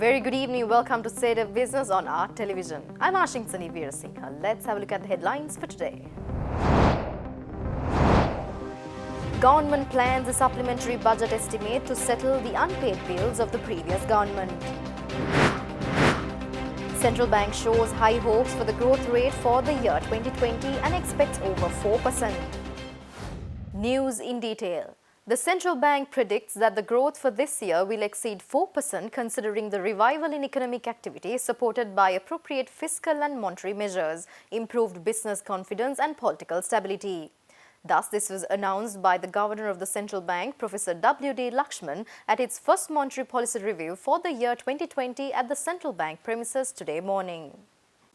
Very good evening. Welcome to State of Business on our television. I'm Ashingsani Veerasinghe. Let's have a look at the headlines for today. Government plans a supplementary budget estimate to settle the unpaid bills of the previous government. Central Bank shows high hopes for the growth rate for the year 2020 and expects over 4%. News in detail. The Central Bank predicts that the growth for this year will exceed 4% considering the revival in economic activity supported by appropriate fiscal and monetary measures, improved business confidence and political stability. Thus, this was announced by the Governor of the Central Bank, Professor W.D. Lakshman, at its first monetary policy review for the year 2020 at the Central Bank premises today morning.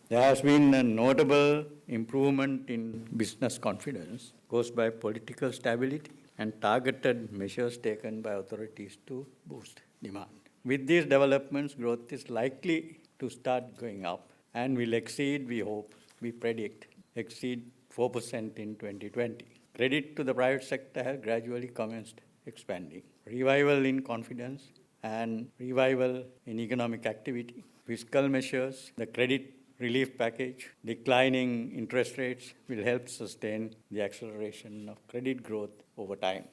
There has been a notable improvement in business confidence caused by political stability and targeted measures taken by authorities to boost demand. With these developments, growth is likely to start going up and will exceed, we predict, exceed 4% in 2020. Credit to the private sector has gradually commenced expanding. Revival in confidence and revival in economic activity, fiscal measures, the credit relief package, declining interest rates will help sustain the acceleration of credit growth over time.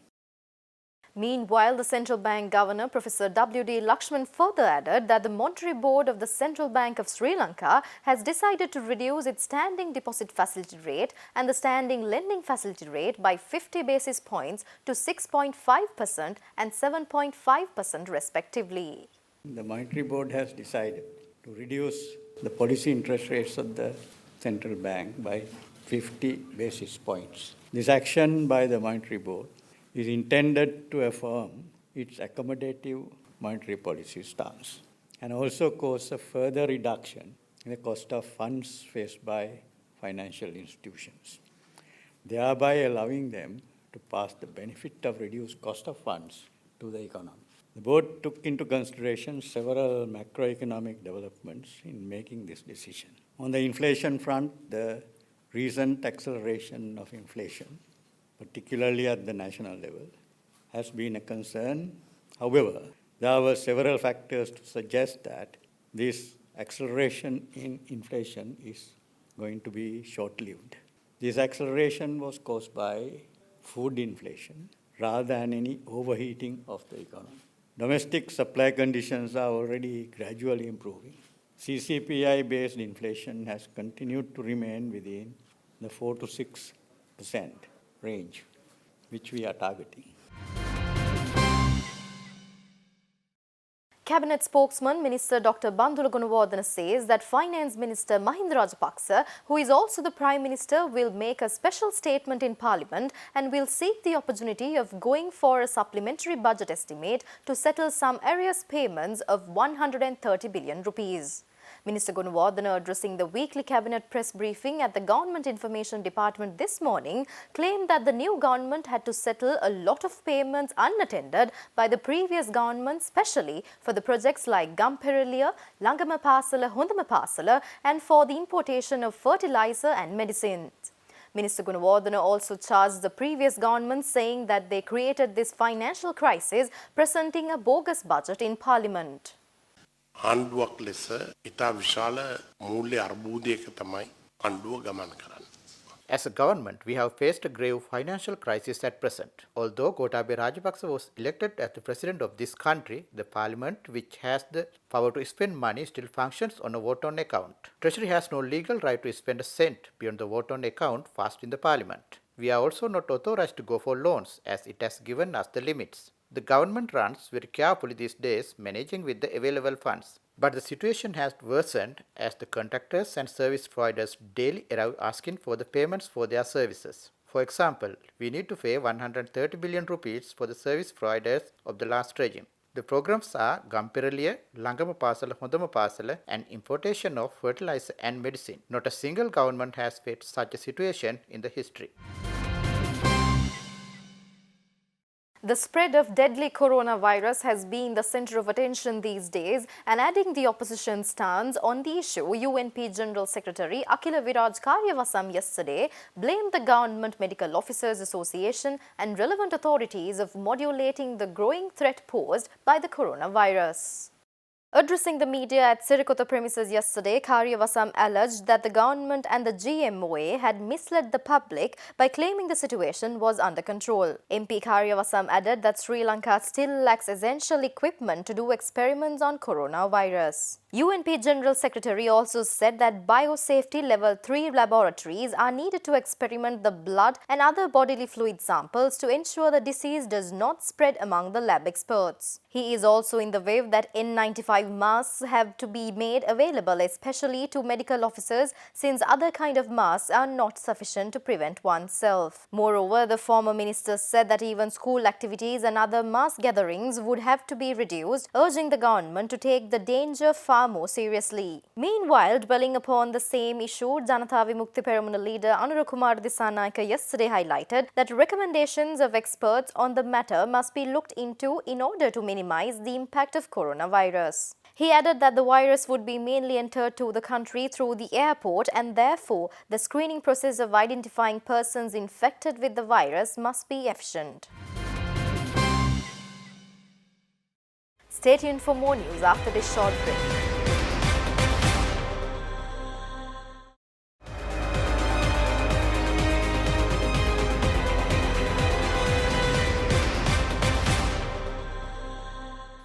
Meanwhile, the Central Bank Governor, Professor W.D. Lakshman, further added that the Monetary Board of the Central Bank of Sri Lanka has decided to reduce its standing deposit facility rate and the standing lending facility rate by 50 basis points to 6.5% and 7.5% respectively. The Monetary Board has decided to reduce the policy interest rates of the Central Bank by 50 basis points. This action by the Monetary Board is intended to affirm its accommodative monetary policy stance and also cause a further reduction in the cost of funds faced by financial institutions, thereby allowing them to pass the benefit of reduced cost of funds to the economy. The board took into consideration several macroeconomic developments in making this decision. On the inflation front, the recent acceleration of inflation, particularly at the national level, has been a concern. However, there were several factors to suggest that this acceleration in inflation is going to be short-lived. This acceleration was caused by food inflation rather than any overheating of the economy. Domestic supply conditions are already gradually improving. CCPI-based inflation has continued to remain within the 4 to 6% range, which we are targeting. Cabinet spokesman Minister Dr. Bandula Gunawardena says that Finance Minister Mahinda Rajapaksa, who is also the Prime Minister, will make a special statement in Parliament and will seek the opportunity of going for a supplementary budget estimate to settle some arrears payments of 130 billion rupees. Minister Gunawardena, addressing the weekly cabinet press briefing at the Government Information Department this morning, claimed that the new government had to settle a lot of payments unattended by the previous government, especially for the projects like Gamperaliya, Langama Pasala, Hondama Pasala, and for the importation of fertilizer and medicines. Minister Gunawardena also charged the previous government, saying that they created this financial crisis, presenting a bogus budget in Parliament. ආණ්ඩුවක් ලෙස ඉතා විශාල මූල්‍ය අර්බුදයක තමයි ආණ්ඩුව ගමන් කරන්නේ. As a government, we have faced a grave financial crisis at present. Although Gotabaya Rajapaksa was elected as the president of this country, the parliament, which has the power to spend money, still functions on a vote-on account. Treasury has no legal right to spend a cent beyond the vote-on account passed in the parliament. We are also not authorized to go for loans, as it has given us the limits. The government runs very carefully these days, managing with the available funds. But the situation has worsened as the contractors and service providers daily arrive asking for the payments for their services. For example, we need to pay 130 billion rupees for the service providers of the last regime. The programs are Gamperaliya, Langama Pasala, Hondama Pasala, and importation of fertilizer and medicine. Not a single government has faced such a situation in the history. The spread of deadly coronavirus has been the center of attention these days, and adding the opposition's stance on the issue, UNP General Secretary Akila Viraj Karyavasam yesterday blamed the Government Medical Officers Association and relevant authorities of modulating the growing threat posed by the coronavirus. Addressing the media at Sirikota premises yesterday, Karyavasam alleged that the government and the GMOA had misled the public by claiming the situation was under control. MP Karyavasam added that Sri Lanka still lacks essential equipment to do experiments on coronavirus. UNP General Secretary also said that biosafety level 3 laboratories are needed to experiment the blood and other bodily fluid samples to ensure the disease does not spread among the lab experts. He is also in the wave that N95 masks have to be made available, especially to medical officers, since other kind of masks are not sufficient to prevent oneself. Moreover, the former minister said that even school activities and other mass gatherings would have to be reduced, urging the government to take the danger far more seriously. Meanwhile, dwelling upon the same issue, Janata Vimukti Peramuna leader Anurakumar Dissanayake yesterday highlighted that recommendations of experts on the matter must be looked into in order to minimize the impact of coronavirus. He added that the virus would be mainly entered to the country through the airport and therefore the screening process of identifying persons infected with the virus must be efficient. Stay tuned for more news after this short break.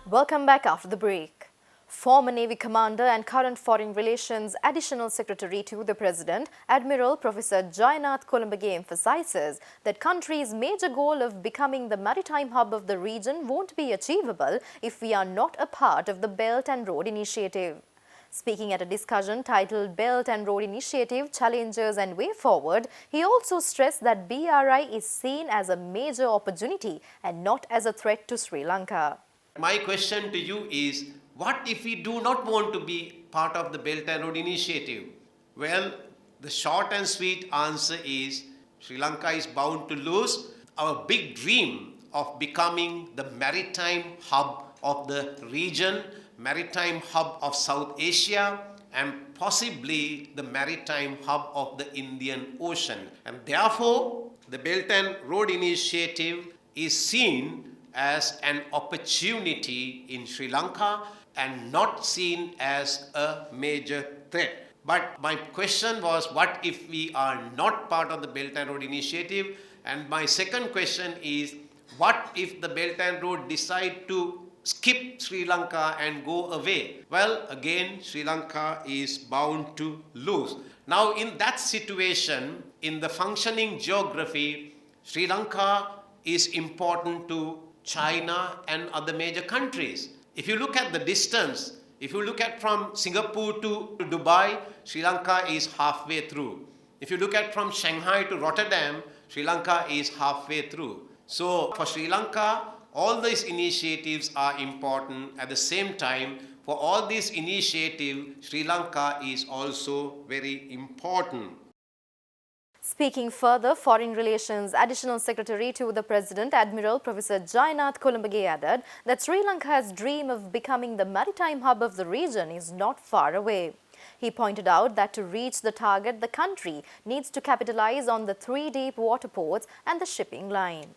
Welcome back after the break. Former Navy Commander and current Foreign Relations Additional Secretary to the President, Admiral Professor Jayanath Kolambage emphasizes that country's major goal of becoming the maritime hub of the region won't be achievable if we are not a part of the Belt and Road Initiative. Speaking at a discussion titled Belt and Road Initiative, Challenges and Way Forward, he also stressed that BRI is seen as a major opportunity and not as a threat to Sri Lanka. My question to you is, what if we do not want to be part of the Belt and Road Initiative? Well, the short and sweet answer is Sri Lanka is bound to lose. Our big dream of becoming the maritime hub of the region, maritime hub of South Asia, and possibly the maritime hub of the Indian Ocean. And therefore, the Belt and Road Initiative is seen as an opportunity in Sri Lanka and not seen as a major threat. But my question was, what if we are not part of the Belt and Road Initiative? And my second question is, what if the Belt and Road decide to skip Sri Lanka and go away? Well, again, Sri Lanka is bound to lose. Now, in that situation, in the functioning geography, Sri Lanka is important to China and other major countries. If you look at the distance, if you look at from Singapore to Dubai, Sri Lanka is halfway through. If you look at from Shanghai to Rotterdam, Sri Lanka is halfway through. So for Sri Lanka, all these initiatives are important. At the same time, for all these initiatives, Sri Lanka is also very important. Speaking further, Foreign Relations Additional Secretary to the President, Admiral Professor Jayanath Kolambage added that Sri Lanka's dream of becoming the maritime hub of the region is not far away. He pointed out that to reach the target, the country needs to capitalize on the 3 deep water ports and the shipping line.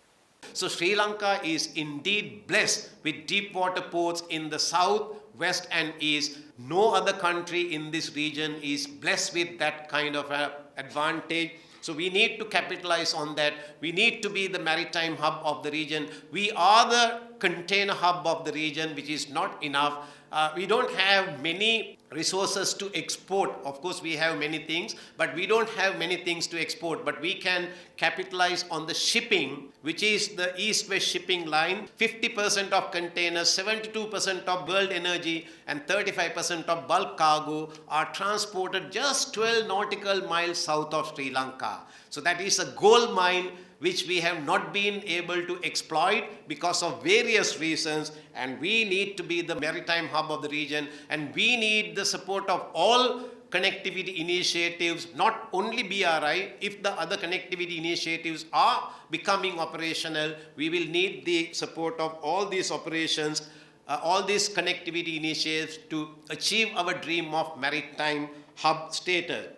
So Sri Lanka is indeed blessed with deep water ports in the south, west and east. No other country in this region is blessed with that kind of advantage. So we need to capitalize on that. We need to be the maritime hub of the region. We are the container hub of the region, which is not enough. We don't have many resources to export. Of course, we have many things, but we don't have many things to export. But we can capitalize on the shipping, which is the east-west shipping line. 50% of containers, 72% of world energy, and 35% of bulk cargo are transported just 12 nautical miles south of Sri Lanka. So that is a gold mine which we have not been able to exploit because of various reasons, and we need to be the maritime hub of the region, and we need the support of all connectivity initiatives, not only BRI. If the other connectivity initiatives are becoming operational, we will need the support of all these operations, all these connectivity initiatives to achieve our dream of maritime hub status.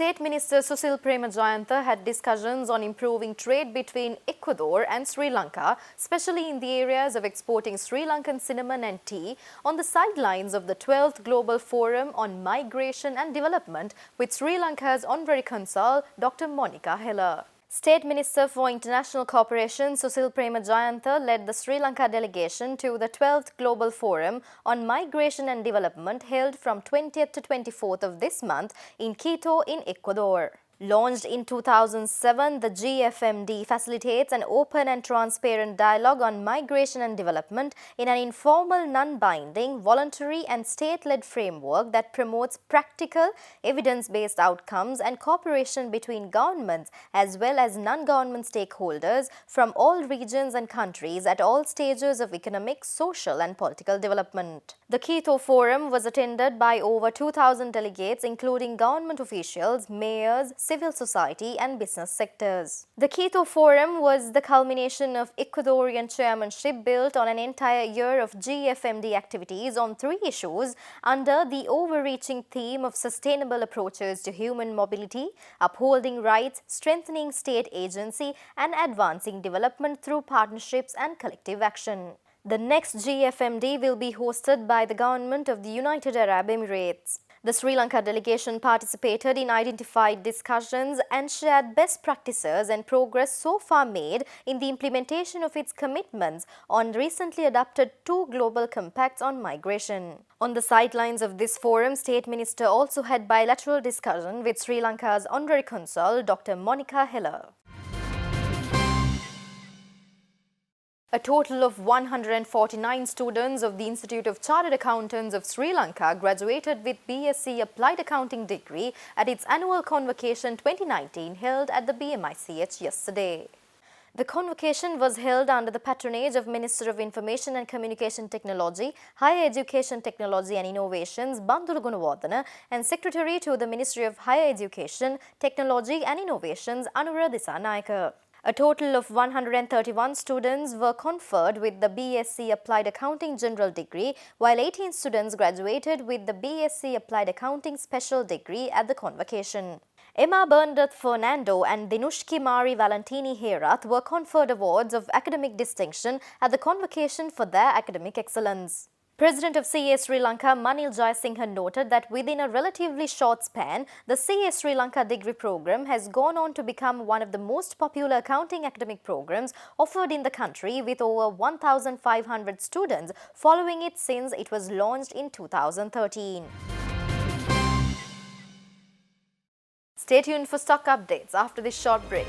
State Minister Susil Premajayantha had discussions on improving trade between Ecuador and Sri Lanka, especially in the areas of exporting Sri Lankan cinnamon and tea, on the sidelines of the 12th Global Forum on Migration and Development with Sri Lanka's Honorary Consul Dr. Monica Heller. State Minister for International Cooperation Susil Premajayantha led the Sri Lanka delegation to the 12th Global Forum on Migration and Development held from 20th to 24th of this month in Quito in Ecuador. Launched in 2007, the GFMD facilitates an open and transparent dialogue on migration and development in an informal, non-binding, voluntary and state-led framework that promotes practical, evidence-based outcomes and cooperation between governments as well as non-government stakeholders from all regions and countries at all stages of economic, social and political development. The Quito Forum was attended by over 2,000 delegates including government officials, mayors, civil society and business sectors. The Quito Forum was the culmination of Ecuadorian chairmanship built on an entire year of GFMD activities on 3 issues under the overreaching theme of sustainable approaches to human mobility, upholding rights, strengthening state agency and advancing development through partnerships and collective action. The next GFMD will be hosted by the government of the United Arab Emirates. The Sri Lanka delegation participated in identified discussions and shared best practices and progress so far made in the implementation of its commitments on recently adopted 2 global compacts on migration. On the sidelines of this forum, State Minister also had bilateral discussion with Sri Lanka's Honorary Consul Dr. Monica Heller. A total of 149 students of the Institute of Chartered Accountants of Sri Lanka graduated with BSc Applied Accounting degree at its annual convocation 2019 held at the BMICH yesterday. The convocation was held under the patronage of Minister of Information and Communication Technology, Higher Education Technology and Innovations Bandula Gunawardena and Secretary to the Ministry of Higher Education, Technology and Innovations Anura Disanayaka. A total of 131 students were conferred with the BSc Applied Accounting General degree, while 18 students graduated with the BSc Applied Accounting Special degree at the convocation. Emma Bernadette Fernando and Dinushki Mari Valentini Herath were conferred awards of academic distinction at the convocation for their academic excellence. President of CA Sri Lanka Manil Jayasinghe noted that within a relatively short span, the CA Sri Lanka degree program has gone on to become one of the most popular accounting academic programs offered in the country with over 1,500 students following it since it was launched in 2013. Stay tuned for stock updates after this short break.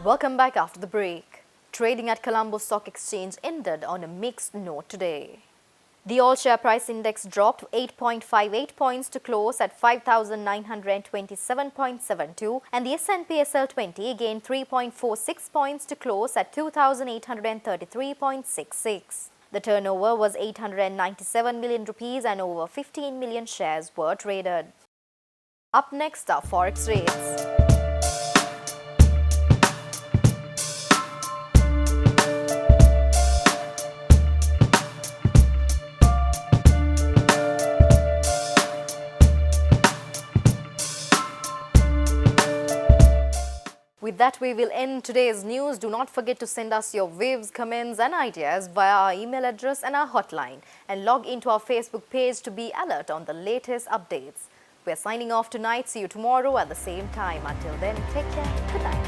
Welcome back after the break. Trading at Colombo Stock Exchange ended on a mixed note today. The all-share price index dropped 8.58 points to close at 5,927.72 and the S&P SL 20 gained 3.46 points to close at 2,833.66. The turnover was 897 million rupees and over 15 million shares were traded. Up next are forex rates. With that, we will end today's news. Do not forget to send us your views, comments and ideas via our email address and our hotline. And log into our Facebook page to be alert on the latest updates. We are signing off tonight. See you tomorrow at the same time. Until then, take care. Good night.